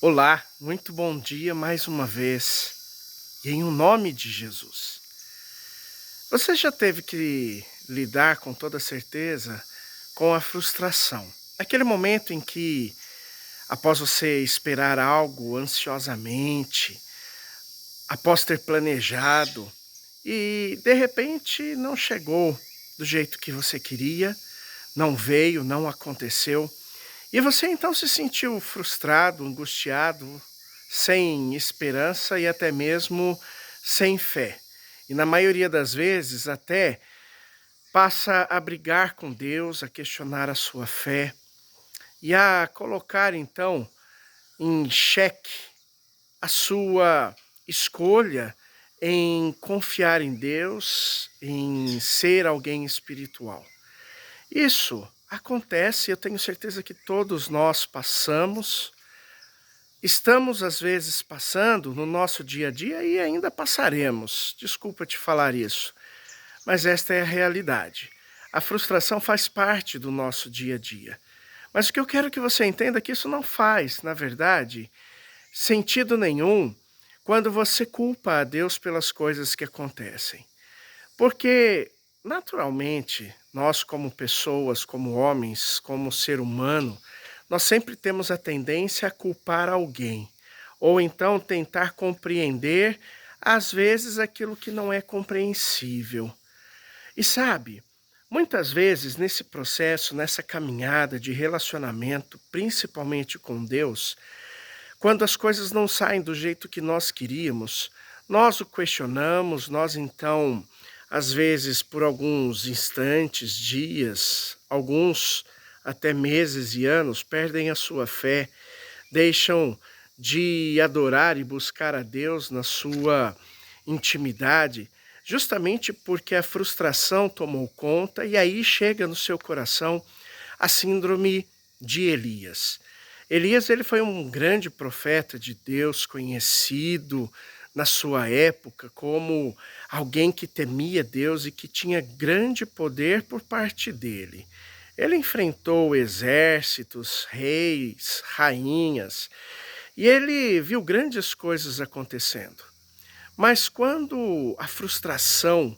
Olá, muito bom dia mais uma vez, e em o nome de Jesus. Você já teve que lidar com toda certeza com a frustração. Aquele momento em que, após você esperar algo ansiosamente, após ter planejado, e de repente não chegou do jeito que você queria, não veio, não aconteceu. E você então se sentiu frustrado, angustiado, sem esperança e até mesmo sem fé. E na maioria das vezes até passa a brigar com Deus, a questionar a sua fé e a colocar então em xeque a sua escolha em confiar em Deus, em ser alguém espiritual. Isso acontece, eu tenho certeza que todos nós passamos, estamos às vezes passando no nosso dia a dia e ainda passaremos. Desculpa te falar isso, mas esta é a realidade. A frustração faz parte do nosso dia a dia. Mas o que eu quero que você entenda é que isso não faz, na verdade, sentido nenhum quando você culpa a Deus pelas coisas que acontecem. Porque, naturalmente, nós como pessoas, como homens, como ser humano, nós sempre temos a tendência a culpar alguém, ou então tentar compreender, às vezes, aquilo que não é compreensível. E sabe, muitas vezes nesse processo, nessa caminhada de relacionamento, principalmente com Deus, quando as coisas não saem do jeito que nós queríamos, nós o questionamos, nós então, às vezes por alguns instantes, dias, alguns até meses e anos, perdem a sua fé, deixam de adorar e buscar a Deus na sua intimidade, justamente porque a frustração tomou conta e aí chega no seu coração a síndrome de Elias. Elias, ele foi um grande profeta de Deus, conhecido na sua época como alguém que temia Deus e que tinha grande poder por parte dele. Ele enfrentou exércitos, reis, rainhas, e ele viu grandes coisas acontecendo. Mas quando a frustração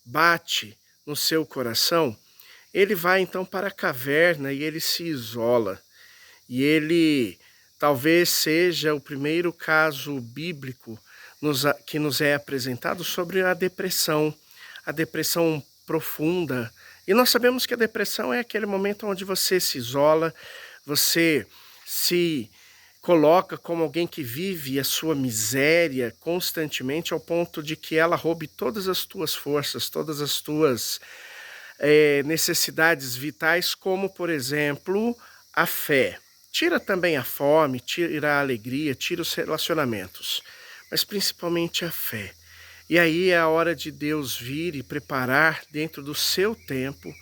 bate no seu coração, ele vai então para a caverna e ele se isola. E ele talvez seja o primeiro caso bíblico que nos é apresentado sobre a depressão profunda. E nós sabemos que a depressão é aquele momento onde você se isola, você se coloca como alguém que vive a sua miséria constantemente ao ponto de que ela roube todas as tuas forças, todas as tuas necessidades vitais, como, por exemplo, a fé. Tira também a fome, tira a alegria, tira os relacionamentos, mas principalmente a fé. E aí é a hora de Deus vir e preparar dentro do seu tempo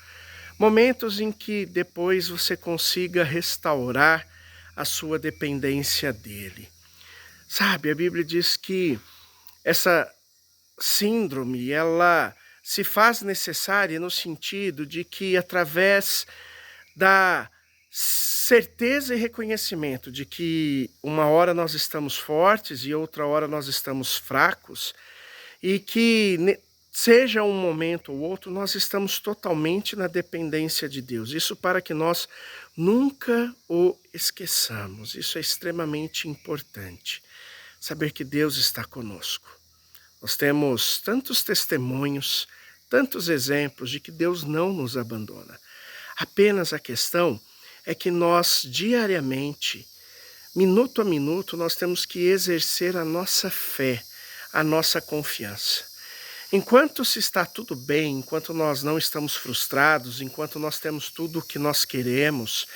momentos em que depois você consiga restaurar a sua dependência dele. Sabe, a Bíblia diz que essa síndrome, ela se faz necessária no sentido de que através da certeza e reconhecimento de que uma hora nós estamos fortes e outra hora nós estamos fracos, e que seja um momento ou outro, nós estamos totalmente na dependência de Deus. Isso para que nós nunca o esqueçamos. Isso é extremamente importante. Saber que Deus está conosco. Nós temos tantos testemunhos, tantos exemplos de que Deus não nos abandona. Apenas a questão é que nós diariamente, minuto a minuto, nós temos que exercer a nossa fé, a nossa confiança. Enquanto se está tudo bem, enquanto nós não estamos frustrados, enquanto nós temos tudo o que nós queremos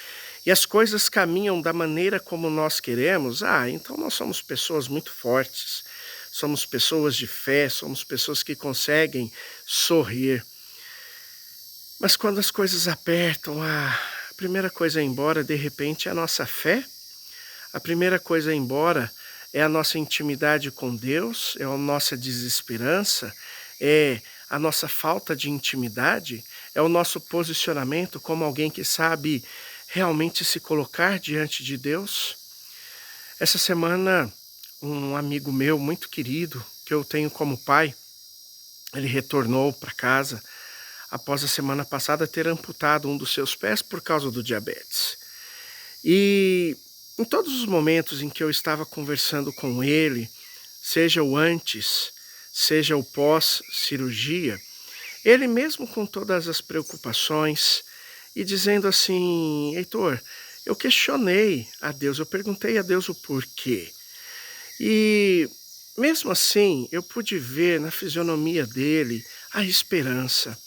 e as coisas caminham da maneira como nós queremos, então nós somos pessoas muito fortes, somos pessoas de fé, somos pessoas que conseguem sorrir. Mas quando as coisas apertam, a primeira coisa a ir embora, de repente, é a nossa fé. A primeira coisa a ir embora é a nossa intimidade com Deus, é a nossa desesperança, é a nossa falta de intimidade, é o nosso posicionamento como alguém que sabe realmente se colocar diante de Deus. Essa semana, um amigo meu muito querido, que eu tenho como pai, ele retornou para casa após a semana passada ter amputado um dos seus pés por causa do diabetes. E em todos os momentos em que eu estava conversando com ele, seja o antes, seja o pós-cirurgia, ele mesmo com todas as preocupações e dizendo assim: Heitor, eu questionei a Deus, eu perguntei a Deus o porquê. E mesmo assim, eu pude ver na fisionomia dele a esperança.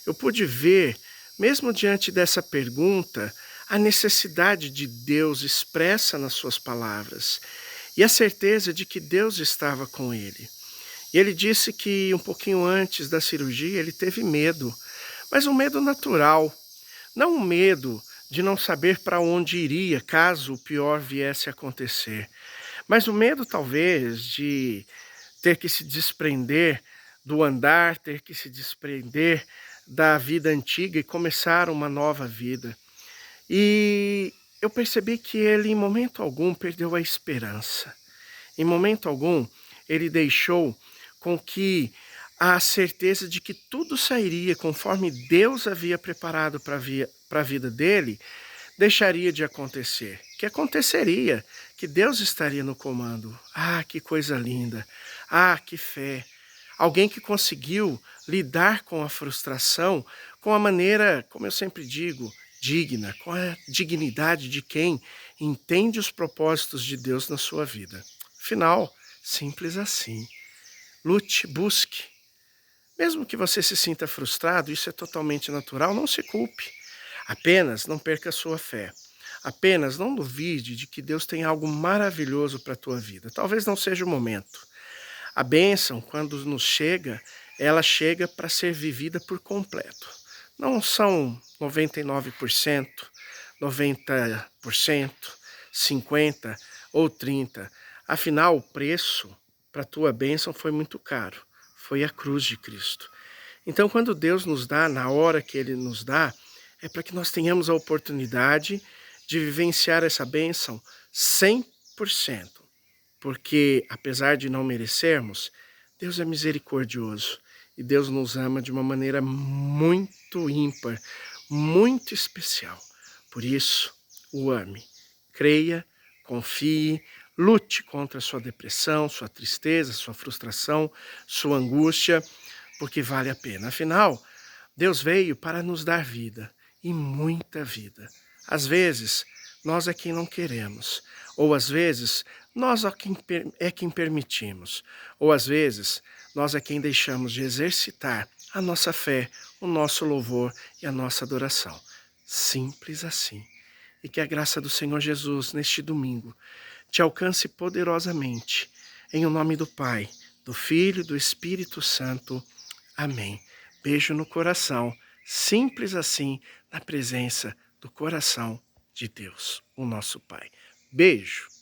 Eu pude ver, mesmo diante dessa pergunta, a necessidade de Deus expressa nas suas palavras e a certeza de que Deus estava com ele. E ele disse que um pouquinho antes da cirurgia ele teve medo, mas um medo natural, não um medo de não saber para onde iria caso o pior viesse a acontecer, mas o medo talvez de ter que se desprender do andar, ter que se desprender da vida antiga e começar uma nova vida. E eu percebi que ele, em momento algum, perdeu a esperança. Em momento algum, ele deixou com que a certeza de que tudo sairia conforme Deus havia preparado para a vida dele, deixaria de acontecer. Que aconteceria, que Deus estaria no comando. Ah, que coisa linda! Ah, que fé! Alguém que conseguiu lidar com a frustração com a maneira, como eu sempre digo, digna, com a dignidade de quem entende os propósitos de Deus na sua vida. Afinal, simples assim. Lute, busque. Mesmo que você se sinta frustrado, isso é totalmente natural, não se culpe. Apenas não perca a sua fé. Apenas não duvide de que Deus tem algo maravilhoso para a tua vida. Talvez não seja o momento. A bênção, quando nos chega, ela chega para ser vivida por completo. Não são 99%, 90%, 50% ou 30%. Afinal, o preço para a tua bênção foi muito caro. Foi a cruz de Cristo. Então, quando Deus nos dá, na hora que Ele nos dá, é para que nós tenhamos a oportunidade de vivenciar essa bênção 100%. Porque, apesar de não merecermos, Deus é misericordioso e Deus nos ama de uma maneira muito ímpar, muito especial. Por isso, o ame, creia, confie, lute contra a sua depressão, sua tristeza, sua frustração, sua angústia, porque vale a pena. Afinal, Deus veio para nos dar vida, e muita vida. Às vezes, nós é quem não queremos, ou às vezes, nós é quem permitimos, ou às vezes, nós é quem deixamos de exercitar a nossa fé, o nosso louvor e a nossa adoração. Simples assim. E que a graça do Senhor Jesus, neste domingo, te alcance poderosamente. Em o nome do Pai, do Filho e do Espírito Santo. Amém. Beijo no coração, simples assim, na presença do coração de Deus, o nosso Pai. Beijo.